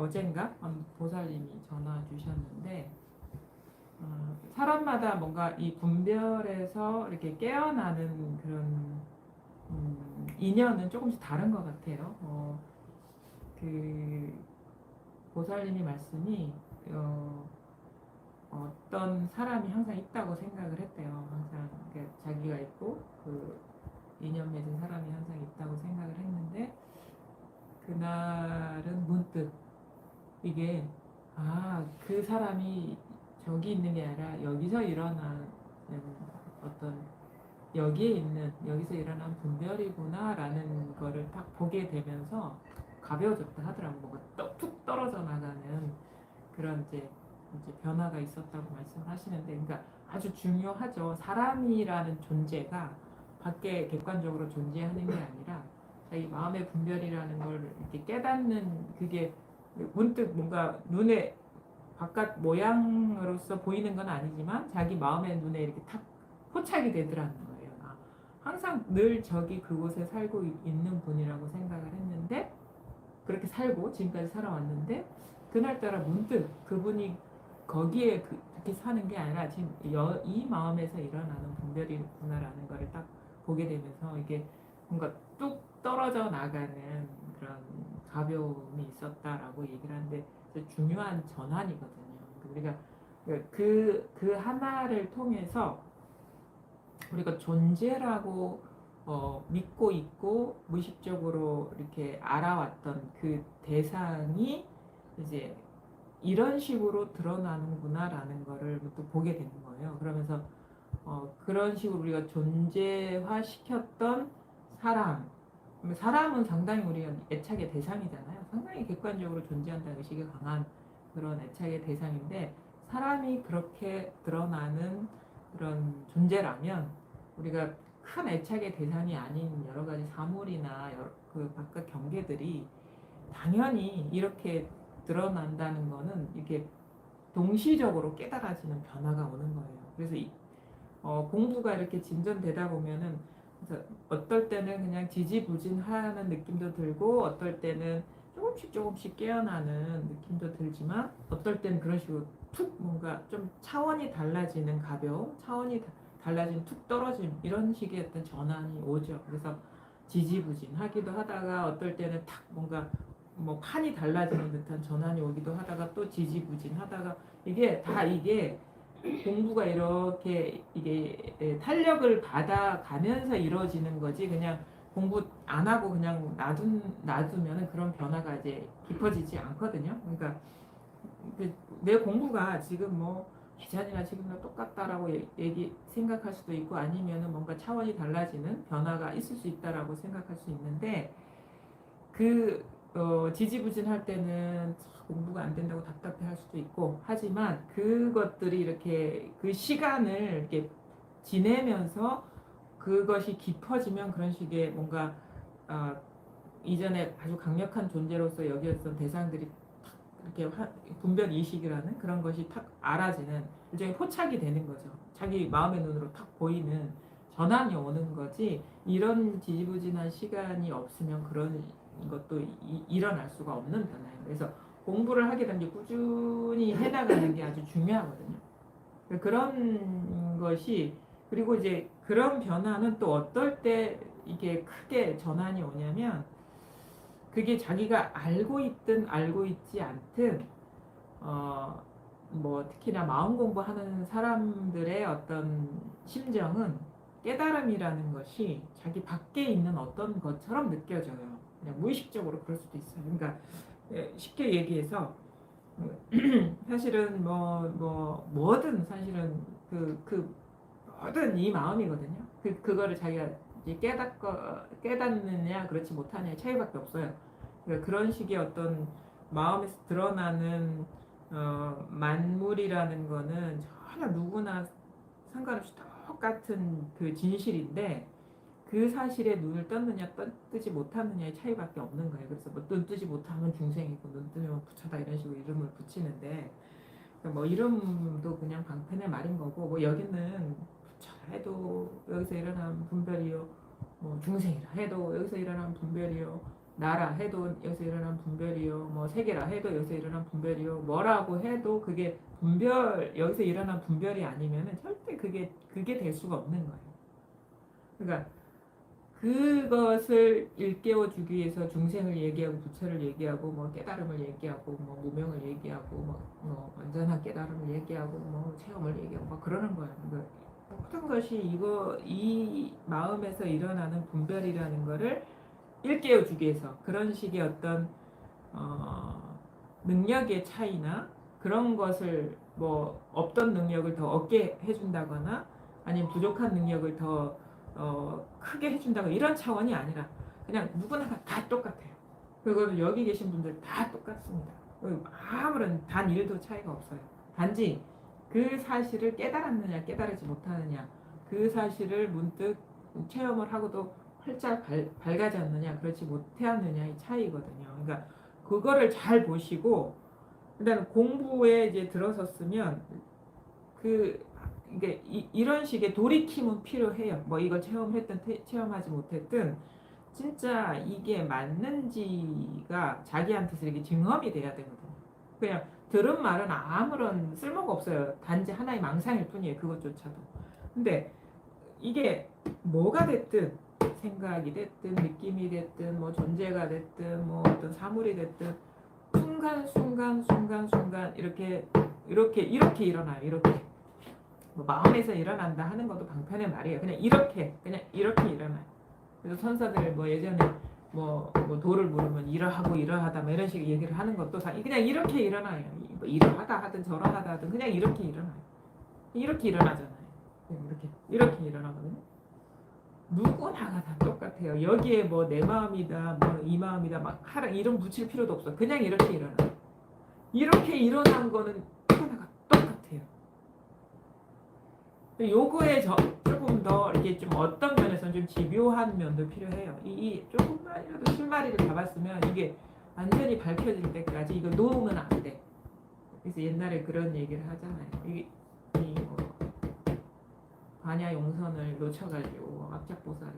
어젠가 보살님이 전화 주셨는데 사람마다 뭔가 이 분별에서 이렇게 깨어나는 그런 인연은 조금씩 다른 것 같아요. 그 보살님이 말씀이 어떤 사람이 항상 있다고 생각을 했대요. 항상 자기가 있고 그 인연 맺은 사람이 항상 있다고 생각을 했는데 그날은 문득 이게 그 사람이 저기 있는 게 아니라 여기서 일어나는 어떤 여기서 일어난 분별이구나라는 거를 딱 보게 되면서 가벼워졌다 하더라고. 뭐가 툭 떨어져 나가는 그런 이제 변화가 있었다고 말씀하시는데, 그러니까 아주 중요하죠. 사람이라는 존재가 밖에 객관적으로 존재하는 게 아니라 자기 마음의 분별이라는 걸 이렇게 깨닫는 그게 문득 뭔가 눈에 바깥 모양으로서 보이는 건 아니지만 자기 마음의 눈에 이렇게 탁 포착이 되더라는 거예요. 항상 늘 저기 그곳에 살고 있는 분이라고 생각을 했는데 그렇게 살고 지금까지 살아왔는데 그날따라 문득 그분이 거기에 그렇게 사는 게 아니라 지금 이 마음에서 일어나는 분별이구나라는 거를 딱 보게 되면서 이게 뭔가 뚝 떨어져 나가는 그런 가벼움이 있었다라고 얘기를 하는데 중요한 전환이거든요. 우리가 그 하나를 통해서 우리가 존재라고 믿고 있고 무의식적으로 이렇게 알아왔던 그 대상이 이제 이런 식으로 드러나는구나라는 거를 또 보게 되는 거예요. 그러면서 그런 식으로 우리가 존재화 시켰던 사람은 상당히 우리가 애착의 대상이잖아요. 상당히 객관적으로 존재한다는 의식이 강한 그런 애착의 대상인데 사람이 그렇게 드러나는 그런 존재라면 우리가 큰 애착의 대상이 아닌 여러 가지 사물이나 그 바깥 경계들이 당연히 이렇게 드러난다는 거는 이게 동시적으로 깨달아지는 변화가 오는 거예요. 그래서 공부가 이렇게 진전되다 보면은 그래서 어떨 때는 그냥 지지부진하는 느낌도 들고 어떨 때는 조금씩 깨어나는 느낌도 들지만 어떨 때는 그런 식으로 툭 뭔가 좀 차원이 달라지는 가벼움, 차원이 달라진 툭 떨어짐 이런 식의 어떤 전환이 오죠. 그래서 지지부진하기도 하다가 어떨 때는 탁 뭔가 뭐 판이 달라지는 듯한 전환이 오기도 하다가 또 지지부진하다가 이게 공부가 이렇게 이게 탄력을 받아가면서 이루어지는 거지 그냥 공부 안 하고 그냥 놔두면 그런 변화가 이제 깊어지지 않거든요. 그러니까 내 공부가 지금 뭐 예전이나 지금이나 똑같다라고 생각할 수도 있고 아니면은 뭔가 차원이 달라지는 변화가 있을 수 있다라고 생각할 수 있는데 지지부진할 때는 공부가 안 된다고 답답해 할 수도 있고 하지만 그것들이 이렇게 그 시간을 이렇게 지내면서 그것이 깊어지면 그런 식의 뭔가 어, 이전에 아주 강력한 존재로서 여겨졌던 대상들이 탁 이렇게 분별 이식이라는 그런 것이 탁 알아지는 일종의 포착이 되는 거죠. 자기 마음의 눈으로 탁 보이는 전환이 오는 거지 이런 지지부진한 시간이 없으면 그런 것도 일어날 수가 없는 변화예요. 그래서 공부를 하게 되면 꾸준히 해나가는 게 아주 중요하거든요. 그런 것이 그리고 이제 그런 변화는 또 어떨 때 이게 크게 전환이 오냐면 그게 자기가 알고 있든 알고 있지 않든 뭐 특히나 마음 공부하는 사람들의 어떤 심정은 깨달음이라는 것이 자기 밖에 있는 어떤 것처럼 느껴져요. 그냥 무의식적으로 그럴 수도 있어요. 그러니까 쉽게 얘기해서 사실은 뭐든 사실은 그 뭐든 이 마음이거든요. 그거를 자기가 이제 깨닫느냐 그렇지 못하냐의 차이밖에 없어요. 그러니까 그런 식의 어떤 마음에서 드러나는 만물이라는 거는 전혀 누구나 상관없이 똑같은 그 진실인데 그 사실에 눈을 떴느냐 뜨지 못하느냐의 차이밖에 없는 거예요. 그래서 뭐 눈 뜨지 못하면 중생이고 눈 뜨면 부처다 이런 식으로 이름을 붙이는데 뭐 이름도 그냥 방편의 말인 거고 뭐 여기는 부처라 해도 여기서 일어난 분별이요 뭐 중생이라 해도 여기서 일어난 분별이요 나라 해도 여기서 일어난 분별이요, 뭐 세계라 해도 여기서 일어난 분별이요, 뭐라고 해도 그게 분별, 여기서 일어난 분별이 아니면은 절대 그게 될 수가 없는 거예요. 그러니까 그것을 일깨워 주기 위해서 중생을 얘기하고 부처를 얘기하고 뭐 깨달음을 얘기하고 뭐 무명을 얘기하고 뭐 완전한 깨달음을 얘기하고 뭐 체험을 얘기하고 막 그러는 거예요. 그러니까 모든 것이 이 마음에서 일어나는 분별이라는 거를 일깨워 주기 위해서 그런 식의 어떤 능력의 차이나 그런 것을 뭐 없던 능력을 더 얻게 해준다거나 아니면 부족한 능력을 더 크게 해준다거나 이런 차원이 아니라 그냥 누구나 다 똑같아요. 그거는 여기 계신 분들 다 똑같습니다. 아무런 단 1도 차이가 없어요. 단지 그 사실을 깨달았느냐 깨달지 못하느냐 그 사실을 문득 체험을 하고도 활짝 밝아졌느냐 그렇지 못하느냐의 차이거든요. 그러니까 그거를 잘 보시고 그다음에 공부에 이제 들어섰으면 이게 이런 식의 돌이킴은 필요해요. 뭐 이걸 체험했든 체험하지 못했든 진짜 이게 맞는지가 자기한테서 이렇게 증험이 돼야 되거든요. 그냥 들은 말은 아무런 쓸모가 없어요. 단지 하나의 망상일 뿐이에요. 그것조차도. 근데 이게 뭐가 됐든 생각이 됐든 느낌이 됐든 뭐 존재가 됐든 뭐 어떤 사물이 됐든 순간 이렇게 일어나요. 이렇게 뭐 마음에서 일어난다 하는 것도 방편의 말이에요. 그냥 이렇게 일어나요. 그래서 선사들 뭐 예전에 뭐 도를 물으면 이러하다 뭐 이런 식의 얘기를 하는 것도 그냥 이렇게 일어나요. 뭐 이러하다 하든 저러하다 하든 그냥 이렇게 일어나요. 이렇게 일어나잖아요. 이렇게 일어나거든요. 누구나가 다 똑같아요. 여기에 뭐 내 마음이다, 뭐 이 마음이다, 막 이름 붙일 필요도 없어. 그냥 이렇게 일어나. 이렇게 일어난 거는 누구나가 똑같아요. 요거에 조금 더 이게 좀 어떤 면에서는 좀 집요한 면도 필요해요. 이 조금만이라도 실마리를 잡았으면 이게 완전히 밝혀질 때까지 이거 놓으면 안 돼. 그래서 옛날에 그런 얘기를 하잖아요. 뭐 반야 용선을 놓쳐가지고 압착보살이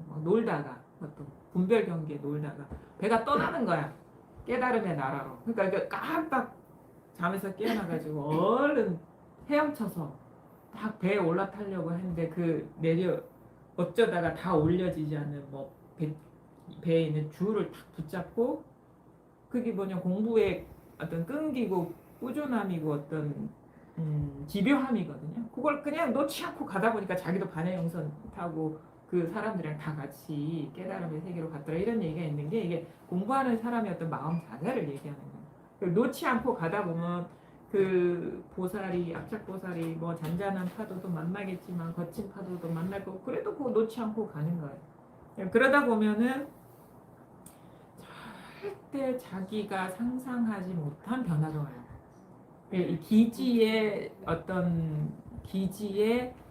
막 놀다가 어떤 분별 경기에 놀다가 배가 떠나는 거야. 깨달음의 나라로. 그러니까 깜빡 잠에서 깨어나가지고 얼른 헤엄쳐서 딱 배에 올라타려고 했는데 어쩌다가 다 올려지지 않는 뭐 배에 있는 줄을 탁 붙잡고 그게 뭐냐 공부에 어떤 끈기고 꾸준함이고 어떤 집요함이거든요. 그걸 그냥 놓지 않고 가다 보니까 자기도 반야용선 타고 그 사람들이랑 다 같이 깨달음의 세계로 갔더라 이런 얘기가 있는 게 이게 공부하는 사람의 어떤 마음 자세를 얘기하는 거예요. 놓지 않고 가다 보면 그 보살이 압착보살이 뭐 잔잔한 파도도 만나겠지만 거친 파도도 만날 거고 그래도 그거 놓지 않고 가는 거예요. 그러다 보면은 절대 자기가 상상하지 못한 변화가 와요. 이 기지의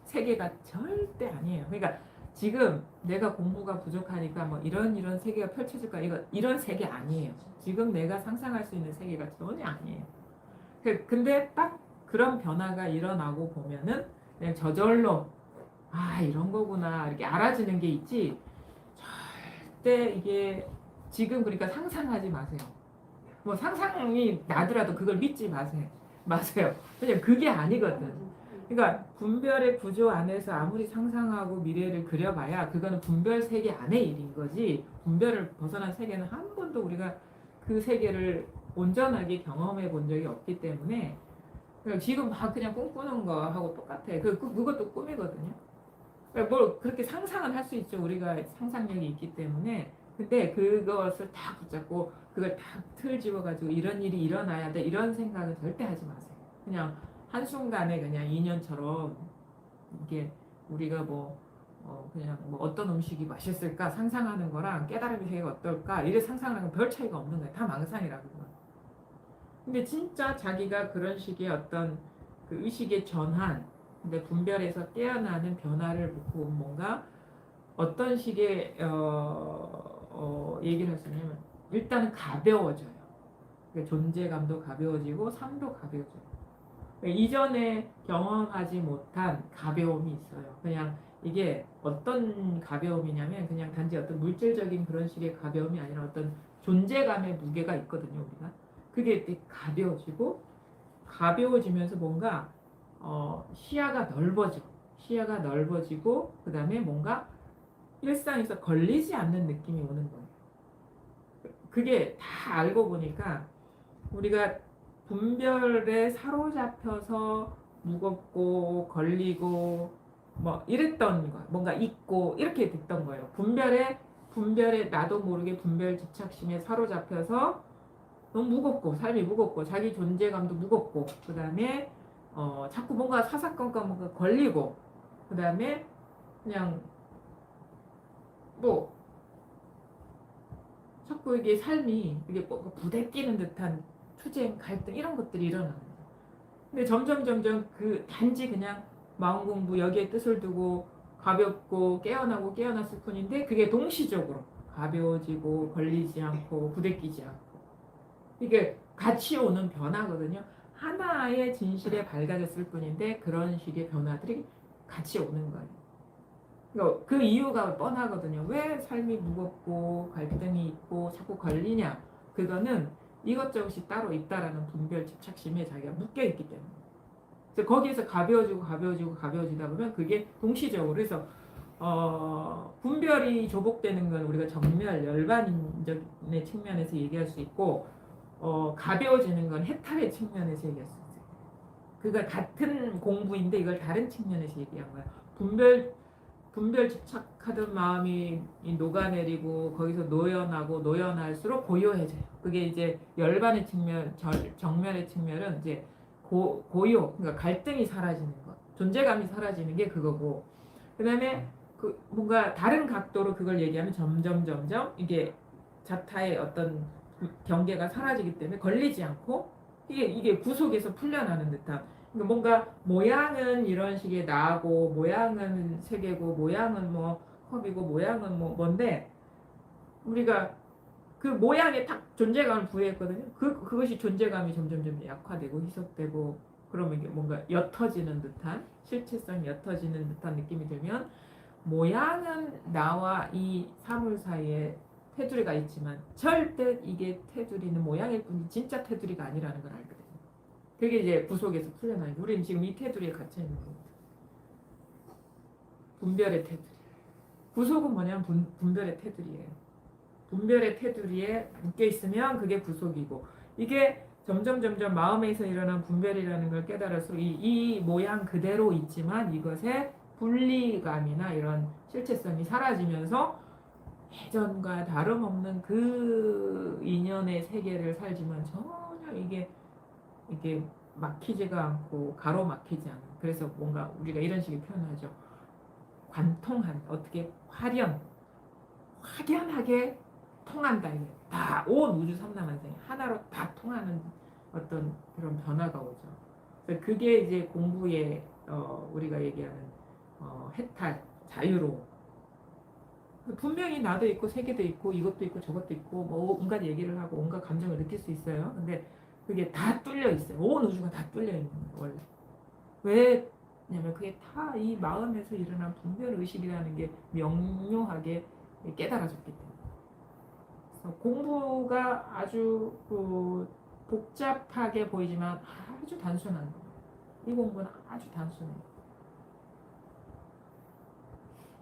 세계가 절대 아니에요. 그러니까 지금 내가 공부가 부족하니까 뭐 이런 세계가 펼쳐질까 이런 세계 아니에요. 지금 내가 상상할 수 있는 세계가 전혀 아니에요. 근데 딱 그런 변화가 일어나고 보면은 그냥 저절로 이런 거구나 이렇게 알아지는 게 있지. 절대 이게 지금 그러니까 상상하지 마세요. 뭐 상상이 나더라도 그걸 믿지 마세요. 왜냐면 그게 아니거든. 그러니까 분별의 구조 안에서 아무리 상상하고 미래를 그려봐야 그거는 분별 세계 안의 일인 거지 분별을 벗어난 세계는 한 번도 우리가 그 세계를 온전하게 경험해 본 적이 없기 때문에 지금 막 그냥 꿈꾸는 거하고 똑같아. 그것도 꿈이거든요. 그러니까 뭘 그렇게 상상은 할 수 있죠. 우리가 상상력이 있기 때문에. 근데 그것을 다 붙잡고 그걸 다 틀 집어가지고 이런 일이 일어나야 돼 이런 생각은 절대 하지 마세요. 그냥 한순간에 그냥 인연처럼 이게 우리가 그냥 뭐 어떤 음식이 맛있을까 상상하는 거랑 깨달음의 세계가 어떨까 이래 상상하는 건 별 차이가 없는 거예요. 다 망상이라고. 근데 진짜 자기가 그런 식의 어떤 그 의식의 전환, 근데 분별에서 깨어나는 변화를 보고 뭔가 어떤 식의 얘기를 할 수 있냐면 일단은 가벼워져요. 그러니까 존재감도 가벼워지고 삶도 가벼워져요. 그러니까 이전에 경험하지 못한 가벼움이 있어요. 그냥 이게 어떤 가벼움이냐면 그냥 단지 어떤 물질적인 그런 식의 가벼움이 아니라 어떤 존재감의 무게가 있거든요, 우리가. 그게 이렇게 가벼워지면서 뭔가 시야가 넓어지고 그다음에 뭔가 일상에서 걸리지 않는 느낌이 오는 거예요. 그게 다 알고 보니까 우리가 분별에 사로잡혀서 무겁고 걸리고 뭐 이랬던 거, 뭔가 있고 이렇게 됐던 거예요. 분별에 나도 모르게 분별 집착심에 사로잡혀서 너무 무겁고 삶이 무겁고 자기 존재감도 무겁고 그다음에 자꾸 뭔가 사사건건 뭔가 걸리고 그다음에 그냥 뭐 자꾸 이게 삶이 이게 뭐 부대끼는 듯한 투쟁, 갈등 이런 것들이 일어나는 거예요. 근데 점점 그 단지 그냥 마음 공부 여기에 뜻을 두고 가볍고 깨어났을 뿐인데 그게 동시적으로 가벼워지고 걸리지 않고 부대끼지 않고 이게 같이 오는 변화거든요. 하나의 진실에 밝아졌을 뿐인데 그런 식의 변화들이 같이 오는 거예요. 그 이유가 뻔하거든요. 왜 삶이 무겁고 갈등이 있고 자꾸 걸리냐? 그거는 이것저것이 따로 있다라는 분별 집착심에 자기가 묶여 있기 때문에. 그래서 거기에서 가벼워지다 보면 그게 동시적으로 그래서 분별이 조복되는 건 우리가 정멸, 열반적인 측면에서 얘기할 수 있고 가벼워지는 건 해탈의 측면에서 얘기할 수 있어요. 그가 같은 공부인데 이걸 다른 측면에서 얘기한 거야. 분별 집착하던 마음이 녹아내리고 거기서 노연할수록 고요해져요. 그게 이제 열반의 측면, 정멸의 측면은 이제 고요, 그러니까 갈등이 사라지는 것, 존재감이 사라지는 게 그거고, 그다음에 그 뭔가 다른 각도로 그걸 얘기하면 점점 이게 자타의 어떤 경계가 사라지기 때문에 걸리지 않고 이게 구속에서 풀려나는 듯한. 그러니까 뭔가 모양은 이런 식의 나고 모양은 세 개고 모양은 뭐 컵이고 모양은 뭐 뭔데 우리가 그 모양에 딱 존재감을 부여했거든요. 그것이 존재감이 점점 약화되고 희석되고 그러면 이게 뭔가 옅어지는 듯한 실체성이 옅어지는 듯한 느낌이 들면 모양은 나와 이 사물 사이에 테두리가 있지만 절대 이게 테두리는 모양일 뿐이지 진짜 테두리가 아니라는 걸 알거든요. 그게 이제 구속에서 풀려나요. 우리는 지금 이 테두리에 갇혀 있는 겁니다. 분별의 테두리. 구속은 뭐냐면 분별의 테두리예요. 분별의 테두리에 묶여 있으면 그게 구속이고 이게 점점 마음에서 일어난 분별이라는 걸 깨달을수록 이 모양 그대로 있지만 이것의 분리감이나 이런 실체성이 사라지면서 예전과 다름없는 그 인연의 세계를 살지만 전혀 이게 막히지가 않고 가로막히지 않은 그래서 뭔가 우리가 이런 식의 표현하죠. 관통한 어떻게 확연하게 통한다. 다온 우주 삼라만상이 하나로 다 통하는 어떤 그런 변화가 오죠. 그래서 그게 이제 공부의 우리가 얘기하는 해탈, 자유로움. 분명히 나도 있고 세계도 있고 이것도 있고 저것도 있고 뭐 온갖 얘기를 하고 온갖 감정을 느낄 수 있어요. 근데 그게 다 뚫려 있어요. 온 우주가 다 뚫려 있는 거예요. 원래 왜냐면 그게 다 이 마음에서 일어난 분별 의식이라는 게 명료하게 깨달아졌기 때문에. 그래서 공부가 아주 복잡하게 보이지만 아주 단순한 거예요. 이 공부는 아주 단순해요.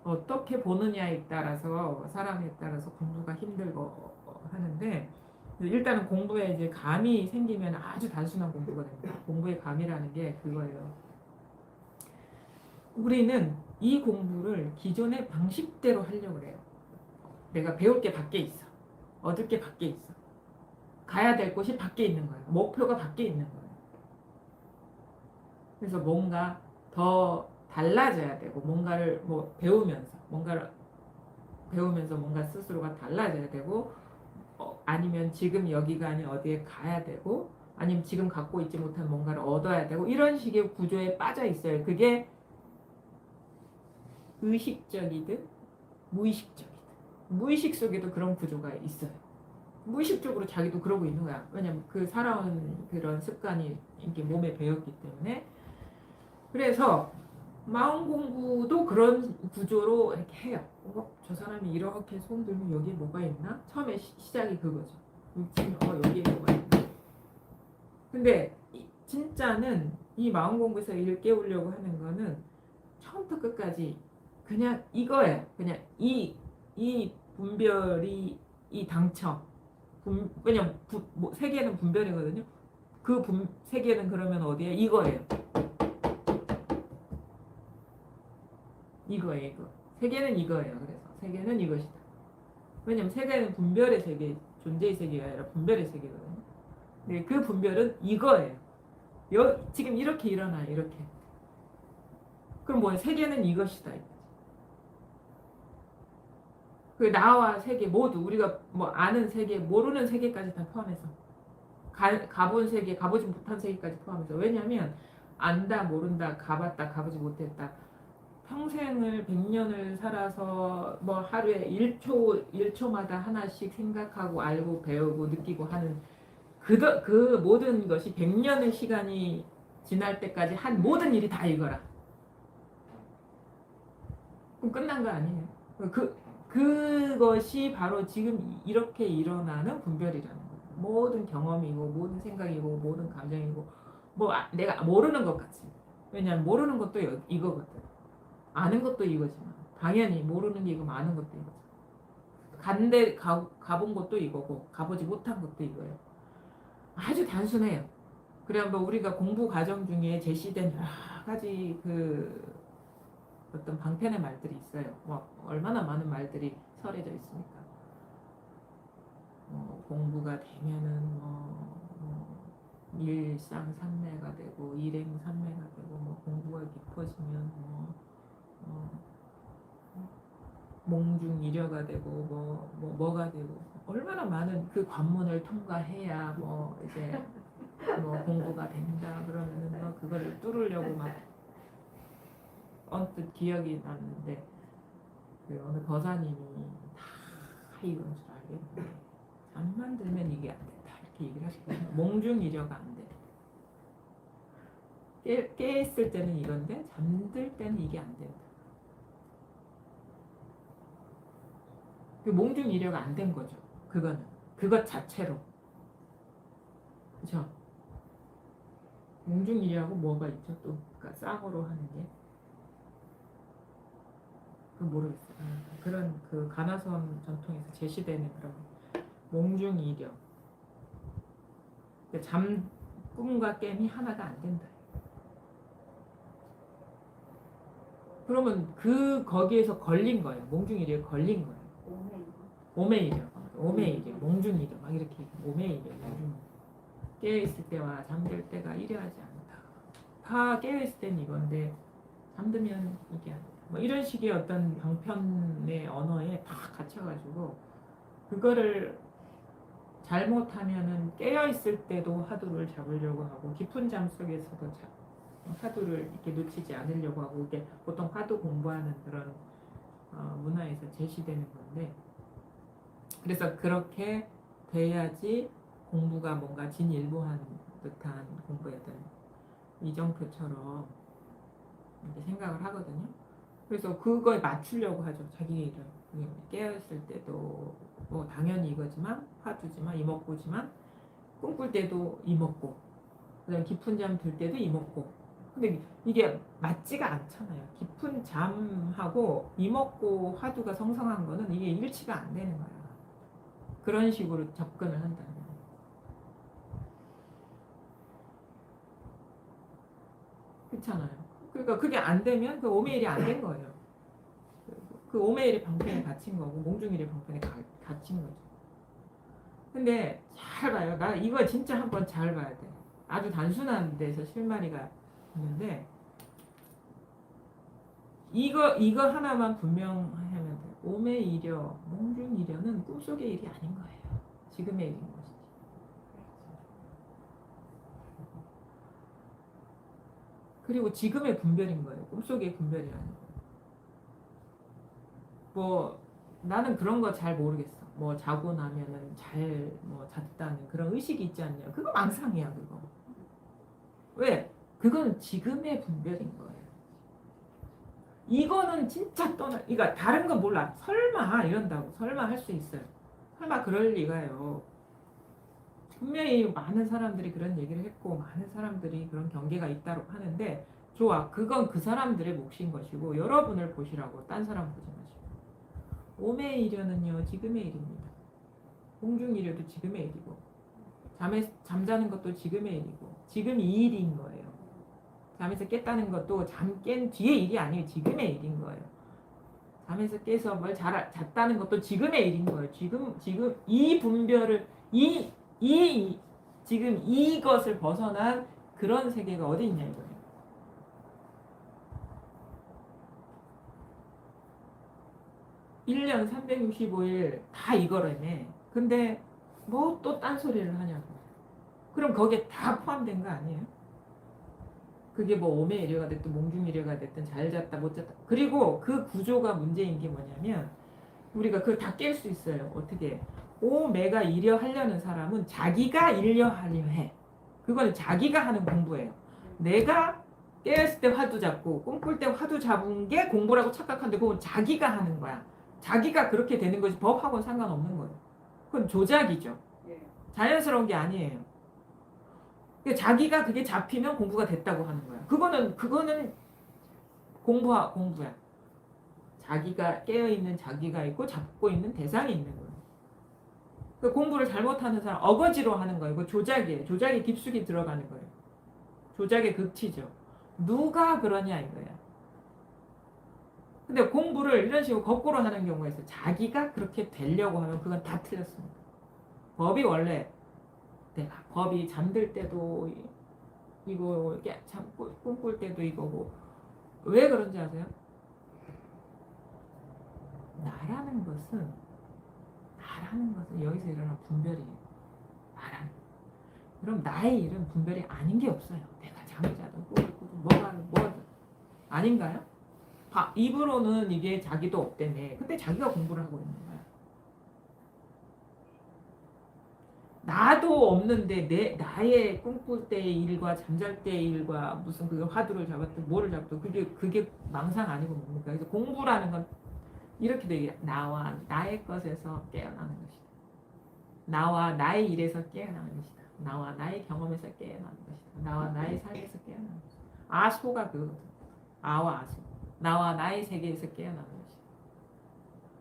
어떻게 보느냐에 따라서 사람에 따라서 공부가 힘들고 하는데 일단은 공부에 이제 감이 생기면 아주 단순한 공부가 됩니다. 공부의 감이라는 게 그거예요. 우리는 이 공부를 기존의 방식대로 하려고 해요. 내가 배울 게 밖에 있어. 얻을 게 밖에 있어. 가야 될 곳이 밖에 있는 거예요. 목표가 밖에 있는 거예요. 그래서 뭔가 더 달라져야 되고 뭔가를 배우면서 뭔가 스스로가 달라져야 되고 아니면 지금 여기가 아닌 어디에 가야 되고 아니면 지금 갖고 있지 못한 뭔가를 얻어야 되고 이런 식의 구조에 빠져 있어요. 그게 의식적이든 무의식적이든 무의식 속에도 그런 구조가 있어요. 무의식적으로 자기도 그러고 있는 거야. 왜냐면 그 살아온 그런 습관이 이렇게 몸에 배었기 때문에. 그래서 마음 공부도 그런 구조로 이렇게 해요. 저 사람이 이렇게 소음 들면 여기에 뭐가 있나? 처음에 시작이 그거죠. 지금 여기에 뭐가 있나? 근데 진짜는 이 마음 공부에서 일 깨우려고 하는 거는 처음부터 끝까지 그냥 이거예요. 그냥 이 분별이 이 당처. 왜냐면 세계는 분별이거든요. 그 세계는 그러면 어디에? 이거예요. 이거예요, 이거. 세계는 이거예요. 그래서 세계는 이것이다. 왜냐면 세계는 분별의 세계, 존재의 세계가 아니라 분별의 세계거든요. 근데 그 분별은 이거예요. 지금 이렇게 일어나요, 이렇게. 그럼 뭐예요? 세계는 이것이다. 그 나와 세계 모두 우리가 뭐 아는 세계, 모르는 세계까지 다 포함해서 가본 세계, 가보지 못한 세계까지 포함해서. 왜냐하면 안다, 모른다, 가봤다, 가보지 못했다. 평생을 100년을 살아서 뭐 하루에 1초마다 하나씩 생각하고 알고 배우고 느끼고 하는 그 모든 것이 100년의 시간이 지날 때까지 한 모든 일이 다 이거라. 그럼 끝난 거 아니에요? 그것이 바로 지금 이렇게 일어나는 분별이라는 거예요. 모든 경험이고 모든 생각이고 모든 감정이고 내가 모르는 것 같지. 왜냐하면 모르는 것도 이거거든. 아는 것도 이거지만 당연히 모르는 게 이거면 아는 것도 이거죠. 가본 것도 이거고 가보지 못한 것도 이거예요. 아주 단순해요. 그래 뭐 우리가 공부 과정 중에 제시된 여러 가지 어떤 방편의 말들이 있어요. 뭐 얼마나 많은 말들이 설해져 있습니까? 공부가 되면은 일상산매가 되고 일행산매가 되고 공부가 깊어지면 몽중이려가 되고 뭐가 되고 얼마나 많은 그 관문을 통과해야 이제 공부가 된다 그러면은 그거를 뚫으려고 막 언뜻 기억이 나는데 어느 거사님이 다 이건 줄 알겠는데 잠만 들면 이게 안 된다 이렇게 얘기를 하시거든요. 몽중이려가 안 돼. 깨있을 때는 이건데 잠들 때는 이게 안 된다. 그 몽중이려가 안 된 거죠. 그거는 그것 자체로. 그렇죠? 몽중이려하고 뭐가 있죠? 또 그러니까 쌍으로 하는 게 모르겠어요. 그런 그 가나선 전통에서 제시되는 그런 몽중이려. 꿈과 깸이 하나가 안 된다. 그러면 거기에서 걸린 거예요. 몽중이려에 걸린 거예요. 오메이려, 몽중이려, 막 이렇게 오메이려. 깨어있을 때와 잠들 때가 이래하지 않다. 다 깨어있을 때는 이건데 잠들면 이게 아니다. 이런 식의 어떤 방편의 언어에 다 갇혀가지고 그거를 잘못하면은 깨어있을 때도 화두를 잡으려고 하고 깊은 잠 속에서도 화두를 이렇게 놓치지 않으려고 하고 이게 보통 화두 공부하는 그런 문화에서 제시되는 건데 그래서 그렇게 돼야지 공부가 뭔가 진일보한 듯한 공부였던 이정표처럼 이렇게 생각을 하거든요. 그래서 그거에 맞추려고 하죠. 자기 일을. 깨어있을 때도 당연히 이거지만 화두지만 이먹고지만 꿈꿀 때도 이먹고 그다음 깊은 잠 들 때도 이먹고 근데 이게 맞지가 않잖아요. 깊은 잠하고 이먹고 화두가 성성한 거는 이게 일치가 안 되는 거예요. 그런 식으로 접근을 한다는 거예요. 그렇잖아요. 그러니까 그게 안 되면 그 오메일이 안 된 거예요. 그 오메일의 방편에 갇힌 거고 몽중일의 방편에 갇힌 거죠. 근데 잘 봐요. 나 이거 진짜 한번 잘 봐야 돼. 아주 단순한 데서 실마리가 있는데 이거 하나만 분명하면 돼. 오메이려, 몽중이려는 꿈속의 일이 아닌 거예요. 지금의 일인 것이지. 그리고 지금의 분별인 거예요. 꿈속의 분별이 아니고. 나는 그런 거 잘 모르겠어. 자고 나면은 잘 잤다는 그런 의식이 있지 않냐. 그거 망상이야, 그거. 왜? 그건 지금의 분별인 거예요. 이거는 진짜 그러니까 다른 건 몰라. 설마 이런다고. 설마 할 수 있어요. 설마 그럴 리가요. 분명히 많은 사람들이 그런 얘기를 했고 많은 사람들이 그런 경계가 있다고 하는데 좋아. 그건 그 사람들의 몫인 것이고 여러분을 보시라고. 딴 사람 보지 마시고. 오매의 일현은요. 지금의 일입니다. 공중일효도 지금의 일이고 잠자는 것도 지금의 일이고 지금 이 일인 거예요. 잠에서 깼다는 것도 잠 깬 뒤의 일이 아니에요. 지금의 일인 거예요. 잠에서 깨서 뭘 잤다는 것도 지금의 일인 거예요. 지금 이 분별을 이 지금 이것을 벗어난 그런 세계가 어디 있냐 이거예요. (1년 365일) 다 이거라며. 근데 뭐 또 딴소리를 하냐고. 그럼 거기에 다 포함된 거 아니에요? 그게 뭐 오매이래가 됐든 몽중이래가 됐든 잘 잤다 못 잤다. 그리고 그 구조가 문제인 게 뭐냐면 우리가 그걸 다 깰 수 있어요. 어떻게? 오매가 이려 하려는 사람은 자기가 이려 하려 해. 그거는 자기가 하는 공부예요. 내가 깨었을 때 화두 잡고 꿈꿀 때 화두 잡은 게 공부라고 착각하는데 그건 자기가 하는 거야. 자기가 그렇게 되는 거지 법하고는 상관없는 거예요. 그건 조작이죠. 자연스러운 게 아니에요. 자기가 그게 잡히면 공부가 됐다고 하는 거야. 그거는 공부야. 자기가 깨어있는 자기가 있고 잡고 있는 대상이 있는 거예요. 공부를 잘못하는 사람 어거지로 하는 거예요. 이거 조작이에요. 조작이 깊숙이 들어가는 거예요. 조작의 극치죠. 누가 그러냐 이거야. 근데 공부를 이런 식으로 거꾸로 하는 경우가 있어요. 자기가 그렇게 되려고 하면 그건 다 틀렸습니다. 법이 원래 법이 잠들 때도 이거 꿈꿀 때도 이거고 왜 그런지 아세요? 나라는 것은 여기서 일어난 분별이에요. 나라는. 그럼 나의 일은 분별이 아닌 게 없어요. 내가 잠을 자든 꿈을 꾸든 뭐든 아닌가요? 입으로는 이게 자기도 없대네. 근데 자기가 공부를 하고 있는 거야. 나도 없는데 나의 꿈꿀 때의 일과 잠잘 때의 일과 무슨 그 화두를 잡았든 뭐를 잡든 그게 망상 아니고 뭡니까? 그래서 공부라는 건 이렇게 되게 나와 나의 것에서 깨어나는 것이다. 나와 나의 일에서 깨어나는 것이다. 나와 나의 경험에서 깨어나는 것이다. 나와 나의 삶에서 깨어나는 것이다. 아소가 그거거든. 아와 아소. 나와 나의 세계에서 깨어나는 것이다.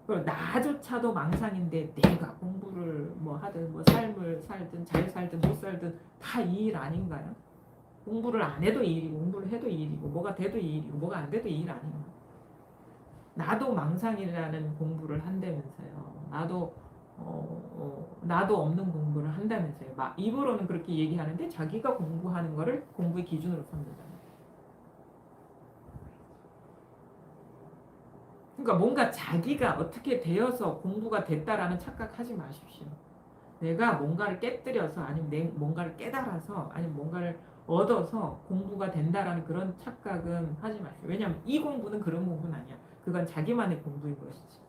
그리고 나조차도 망상인데 내가 공부를 뭐 하든 뭐 삶을 살든 잘 살든 못 살든 다 이 일 아닌가요? 공부를 안 해도 이 일이고 공부를 해도 이 일이고 뭐가 돼도 이 일이고 뭐가 안 돼도 이 일 아닌가요? 나도 망상이라는 공부를 한다면서요. 나도 없는 공부를 한다면서요. 막 입으로는 그렇게 얘기하는데 자기가 공부하는 거를 공부의 기준으로 삼는다. 그러니까 뭔가 자기가 어떻게 되어서 공부가 됐다라는 착각하지 마십시오. 내가 뭔가를 깨뜨려서 아니면 뭔가를 깨달아서 아니면 뭔가를 얻어서 공부가 된다라는 그런 착각은 하지 마십시오. 왜냐하면 이 공부는 그런 공부는 아니야. 그건 자기만의 공부인 것이지.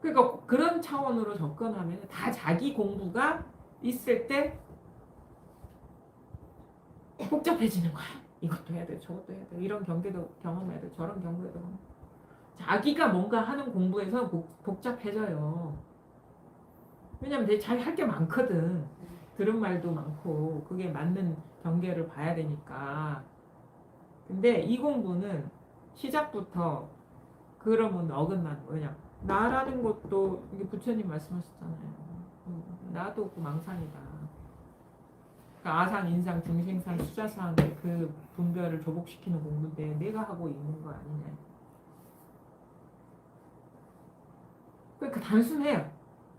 그러니까 그런 차원으로 접근하면 다 자기 공부가 있을 때 복잡해지는 거야. 이것도 해야 돼, 저것도 해야 돼, 이런 경계도 경험해야 돼, 저런 경계도. 자기가 뭔가 하는 공부에서 복잡해져요. 왜냐면 내 자기 할 게 많거든. 들은 말도 많고 그게 맞는 경계를 봐야 되니까. 근데 이 공부는 시작부터 그러면 어긋나는 거냐? 나라는 것도 이게 부처님 말씀하셨잖아요. 나도 그 망상이다. 그러니까 아상, 인상, 중생상, 수자상의 그 분별을 조복시키는 공부인데 내가 하고 있는 거 아니냐. 그러니까 단순해요.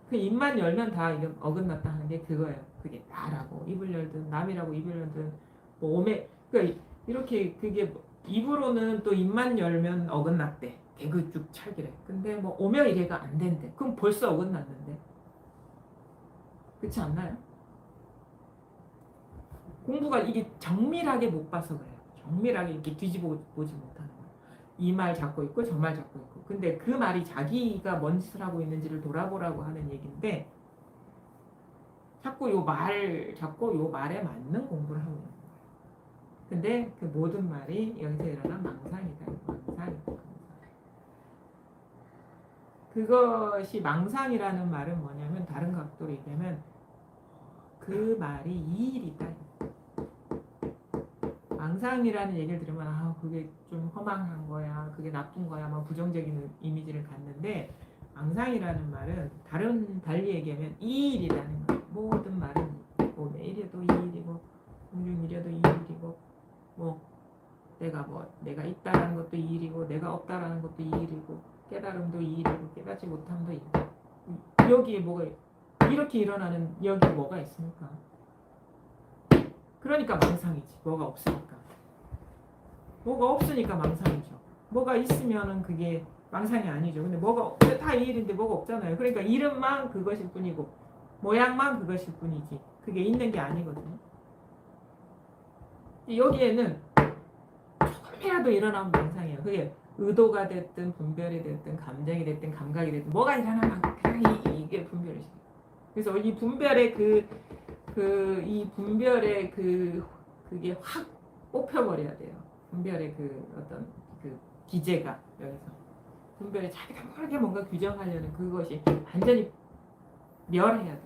그 입만 열면 다 어긋났다 하는 게 그거예요. 그게 나라고 입을 열든 남이라고 입을 열든 뭐 그러니까 이렇게 그게 입으로는 또 입만 열면 어긋났대. 개그쭉 찰기래. 근데 뭐 오며 이래가 안 된대. 그럼 벌써 어긋났는데. 그렇지 않나요? 공부가 이게 정밀하게 못 봐서 그래요. 정밀하게 이렇게 뒤집어 보지 못하는 거예요. 이 말 잡고 있고 저 말 잡고 있고. 근데 그 말이 자기가 뭔 짓을 하고 있는지를 돌아보라고 하는 얘기인데 자꾸 요 말 잡고 요 말에 맞는 공부를 하고 있는 거예요. 근데 그 모든 말이 여기서 일어난 망상이다. 망상이다. 그것이 망상이라는 말은 뭐냐면 다른 각도로 얘기하면 그 말이 이일이다. 망상이라는 얘기를 들으면 아 그게 좀 허망한 거야, 그게 나쁜 거야, 막 부정적인 이미지를 갖는데 망상이라는 말은 달리 얘기하면 이일이라는 거야. 모든 말은 뭐 매일에도 이일이고 공중일에도 이일이고 뭐 내가 있다라는 것도 이일이고 내가 없다라는 것도 이일이고 깨달음도 이일이고 깨닫지 못함도 이일이고 여기에 뭐가 이렇게 일어나는 여기 뭐가 있습니까? 그러니까 망상이지. 뭐가 없으니까. 뭐가 없으니까 망상이죠. 뭐가 있으면은 그게 망상이 아니죠. 근데 뭐가 다 이일인데 뭐가 없잖아요. 그러니까 이름만 그것일 뿐이고 모양만 그것일 뿐이지. 그게 있는 게 아니거든요. 여기에는 조금이라도 일어나면 망상이에요. 그게 의도가 됐든 분별이 됐든 감정이 됐든 감각이 됐든 뭐가 일어나면 그냥 이게 분별이죠. 그래서 이 분별의 이 분별의 그게 확 뽑혀버려야 돼요. 분별의 그 어떤 그 기제가 여기서 분별에 자기가 모르게 뭔가 규정하려는 그것이 완전히 멸해야 돼.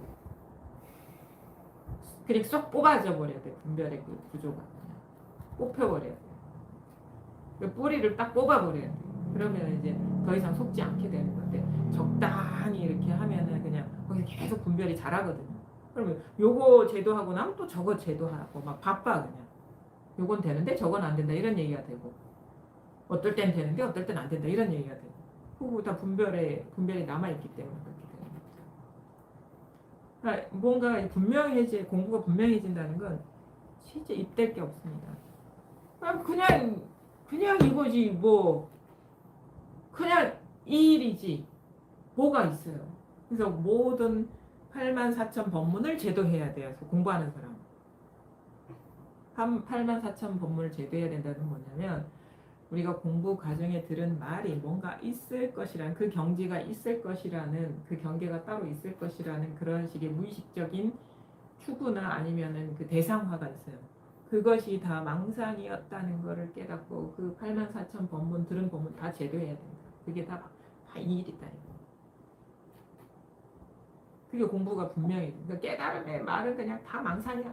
그냥 쏙 뽑아져 버려야 돼. 분별의 그 구조가 뽑혀버려야 돼. 그 뿌리를 딱 뽑아버려야 돼. 그러면 이제 더 이상 속지 않게 되는 건데 적당히 이렇게 하면은 그냥 거기 계속 분별이 자라거든요. 그러면 요거 제도하고 나면 또 저거 제도하고 막 바빠 그냥. 요건 되는데 저건 안 된다 이런 얘기가 되고 어떨 땐 되는데 어떨 땐 안 된다 이런 얘기가 되고 그거 다 분별이 남아있기 때문에 그렇게 되는 거죠. 그러니까 뭔가 공부가 분명해진다는 건 실제 입댈 게 없습니다. 그냥 이거지 뭐 그냥 이 일이지 뭐가 있어요. 그래서 모든 84,000 법문을 제도해야 돼요. 공부하는 사람 84,000 법문을 제도해야 된다는 뭐냐면 우리가 공부 과정에 들은 말이 뭔가 있을 것이라는 그 경지가 있을 것이라는 그 경계가 따로 있을 것이라는 그런 식의 무의식적인 추구나 아니면은 그 대상화가 있어요. 그것이 다 망상이었다는 것을 깨닫고 그 84,000 법문 들은 법문 다 제도해야 된다. 그게 다 이 일이다. 그게 공부가 분명히 그러니까 깨달음의 말은 그냥 다 망상이야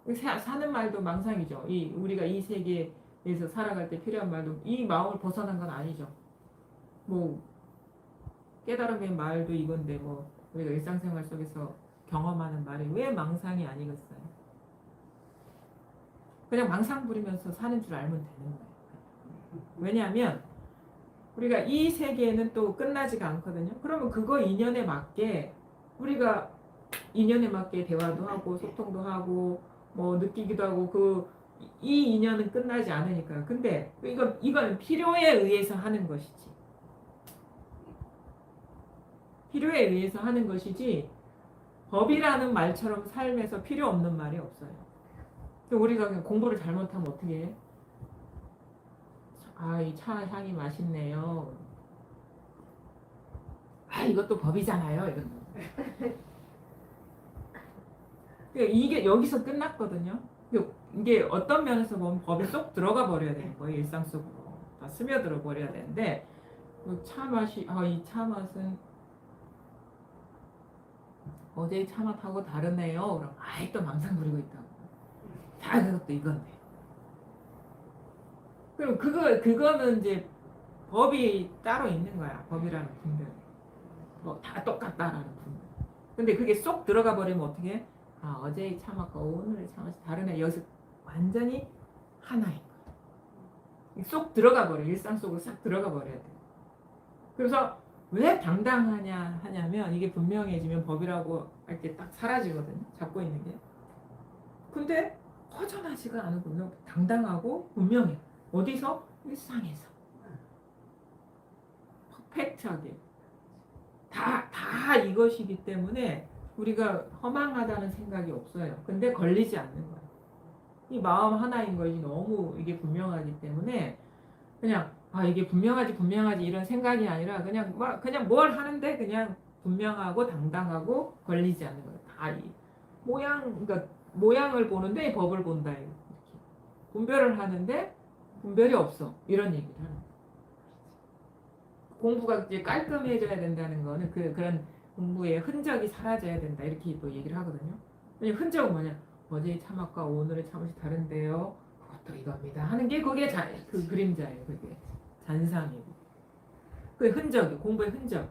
그냥. 사는 말도 망상이죠. 우리가 이 세계에서 살아갈 때 필요한 말도 이 마음을 벗어난 건 아니죠. 뭐 깨달음의 말도 이건데 뭐 우리가 일상생활 속에서 경험하는 말이 왜 망상이 아니겠어요? 그냥 망상 부리면서 사는 줄 알면 되는 거예요. 왜냐하면 우리가 이 세계에는 또 끝나지가 않거든요. 그러면 그거 인연에 맞게 우리가 인연에 맞게 대화도 하고 소통도 하고 뭐 느끼기도 하고 이 인연은 끝나지 않으니까. 근데 이건 필요에 의해서 하는 것이지. 필요에 의해서 하는 것이지 법이라는 말처럼 삶에서 필요 없는 말이 없어요. 우리가 그냥 공부를 잘못하면 어떻게 해? 이 차 향이 맛있네요. 이것도 법이잖아요. 이런 이게 여기서 끝났거든요. 이게 어떤 면에서 보면 법에 쏙 들어가 버려야 되는 거예요. 일상 속으로 다 스며들어 버려야 되는데 차 맛이 이 차 맛은 어제의 차 맛하고 다르네요. 그럼 또 망상 부리고 있다고. 다 그것도 이건데. 그럼 그거는 이제 법이 따로 있는 거야. 법이라는 분별. 뭐 다 똑같다라는 분별. 근데 그게 쏙 들어가 버리면 어떻게 해? 어제의 차 맛과 오늘의 차 맛이 다르네. 여기서 완전히 하나인 거야. 쏙 들어가 버려. 일상 속으로 싹 들어가 버려야 돼. 그래서 왜 하냐면 이게 분명해지면 법이라고 할 게 딱 사라지거든요. 잡고 있는 게. 근데 허전하지가 않은군요. 당당하고 분명해. 어디서? 일상에서. 퍼펙트하게. 다 이것이기 때문에 우리가 허망하다는 생각이 없어요. 근데 걸리지 않는 거예요. 이 마음 하나인 것이 너무 이게 분명하기 때문에 그냥 이게 분명하지 이런 생각이 아니라 그냥 뭘 하는데 그냥 분명하고 당당하고 걸리지 않는 거예요. 다 이 모양 그러니까 모양을 보는데 법을 본다. 이렇게. 분별을 하는데 분별이 없어. 이런 얘기를 하는 거예요. 공부가 이제 깔끔해져야 된다는 거는 그런 공부의 흔적이 사라져야 된다. 이렇게 또 얘기를 하거든요. 왜냐면 흔적은 뭐냐? 어제의 참학과 오늘의 참학이 다른데요. 그것도 이겁니다. 하는 게 그게 그 그림자예요. 그게 잔상이고. 그 흔적이 공부의 흔적.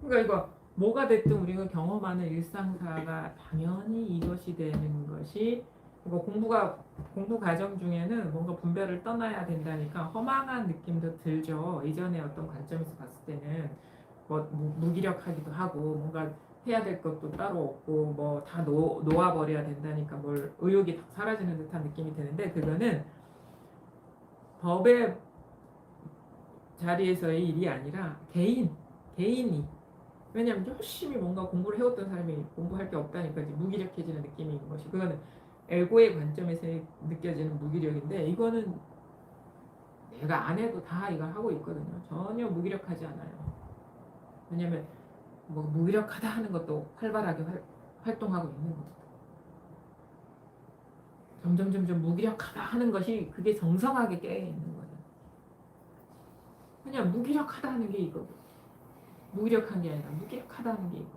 그러니까 이거 뭐가 됐든 우리가 경험하는 일상사가 당연히 이것이 되는 것이 이거 공부 과정 중에는 뭔가 분별을 떠나야 된다니까 허망한 느낌도 들죠. 이전에 어떤 관점에서 봤을 때는 뭐 무기력하기도 하고 뭔가 해야 될 것도 따로 없고 뭐 다 놓아버려야 된다니까 뭘 의욕이 다 사라지는 듯한 느낌이 드는데 그거는 법의 자리에서의 일이 아니라 개인이 왜냐하면 열심히 뭔가 공부를 해왔던 사람이 공부할 게 없다니까 이제 무기력해지는 느낌이 있는 것이 그거는 에고의 관점에서 느껴지는 무기력인데 이거는 내가 안 해도 다 이걸 하고 있거든요. 전혀 무기력하지 않아요. 왜냐면 뭐 무기력하다 하는 것도 활발하게 활동하고 있는 거거든. 점점 무기력하다 하는 것이 그게 정성하게 깨어 있는 거예요. 그냥 무기력하다 하는 게 이거고 무기력한 게 아니라 무기력하다 하는 게 이거.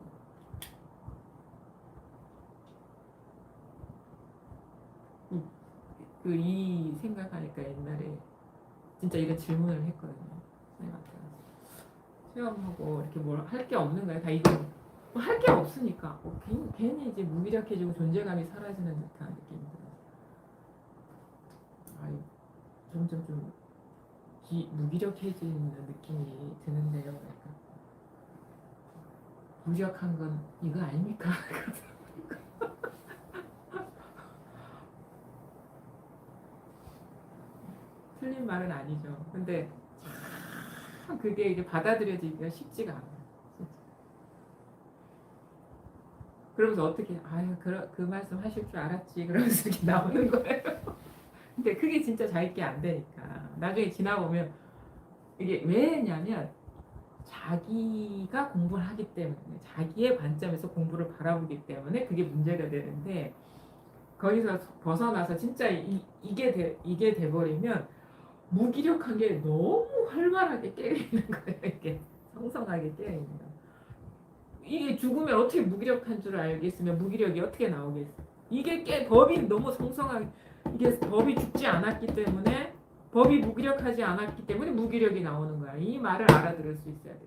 이 생각하니까 옛날에 진짜 이런 질문을 했거든요. 선생님한테 시험하고 이렇게 뭘 할 게 없는 거야. 다 이거 뭐 할 게 없으니까 괜히 이제 무기력해지고 존재감이 사라지는 듯한 느낌이 들어요. 점점 좀 무기력해지는 느낌이 드는데요. 그러니까 무기력한 건 이거 아닙니까? 틀린 말은 아니죠. 근데 참 그게 이게 받아들여지기가 쉽지가 않아요. 진짜. 그러면서 어떻게 그 말씀 하실 줄 알았지 그러면서 이렇게 나오는 거예요. 근데 그게 진짜 자기께 안 되니까 나중에 지나보면 이게 왜냐면 자기가 공부를 하기 때문에 자기의 관점에서 공부를 바라보기 때문에 그게 문제가 되는데 거기서 벗어나서 진짜 이게 돼버리면 무기력한 게 너무 활발하게 깨어있는 거예요. 이게 성성하게 깨어있는 거예요. 이게 죽으면 어떻게 무기력한 줄 알겠으면 무기력이 어떻게 나오겠어. 이게 법이 너무 성성하게 이게 법이 죽지 않았기 때문에 법이 무기력하지 않았기 때문에 무기력이 나오는 거야. 이 말을 알아들을 수 있어야 돼.